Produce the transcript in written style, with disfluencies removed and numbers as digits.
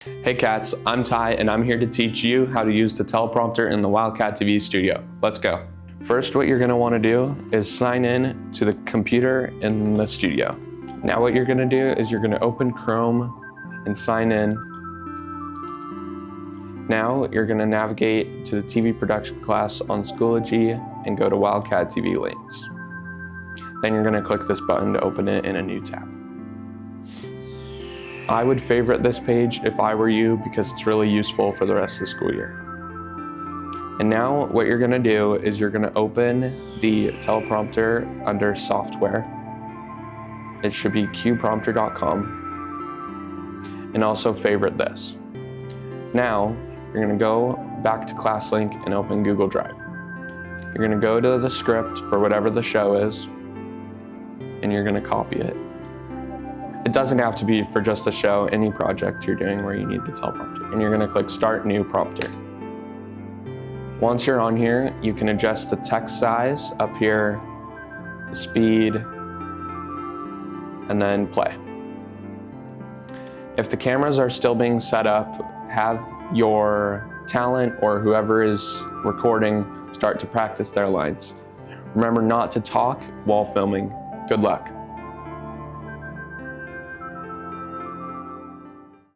Hey cats, I'm Ty and I'm here to teach you how to use the teleprompter in the Wildcat TV studio. Let's go. First, what you're going to want to do is sign in to the computer in the studio. Now what you're going to do is you're going to open Chrome and sign in. Now you're going to navigate to the TV production class on Schoology and go to Wildcat TV links. Then you're going to click this button to open it in a new tab. I would favorite this page if I were you because it's really useful for the rest of the school year. And now what you're going to do is you're going to open the teleprompter under software. It should be qprompter.com, and also favorite this. Now you're going to go back to ClassLink and open Google Drive. You're going to go to the script for whatever the show is, and you're going to copy it. It doesn't have to be for just the show, any project you're doing where you need the teleprompter. And you're going to click Start New Prompter. Once you're on here, you can adjust the text size up here, the speed, and then play. If the cameras are still being set up, have your talent or whoever is recording start to practice their lines. Remember not to talk while filming. Good luck.